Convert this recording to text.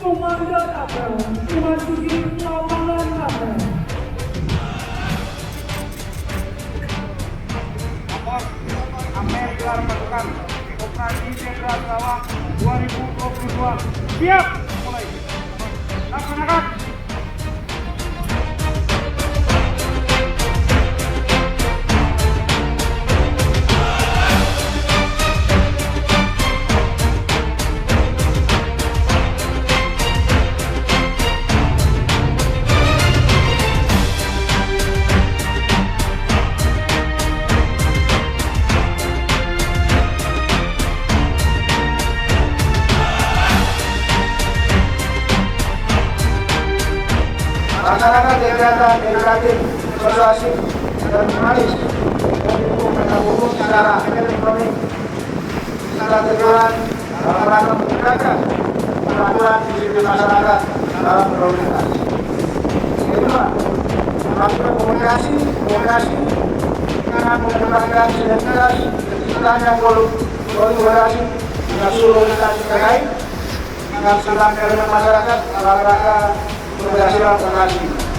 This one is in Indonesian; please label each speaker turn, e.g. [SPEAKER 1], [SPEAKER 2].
[SPEAKER 1] Komandan Apel memasuki lapangan Apel.
[SPEAKER 2] Lapor, Apel gelar pasukan Operasi Jenderal Sarawak 2022. Siap, mulai. Laksanakan.
[SPEAKER 3] Laksanakan kegiatan edukatif, persuasif, dan humanis untuk mendukung secara ekonomi, secara tujuan dalam rangka meningkatkan kemampuan disiplin masyarakat dalam berlalu lintas. Kedua, melakukan komunikasi dengan mengembangkan sinergitas kegiatan yang kolaborasi dengan seluruh instansi terkait dengan sembilan elemen masyarakat dalam rangka keberhasilan operasi.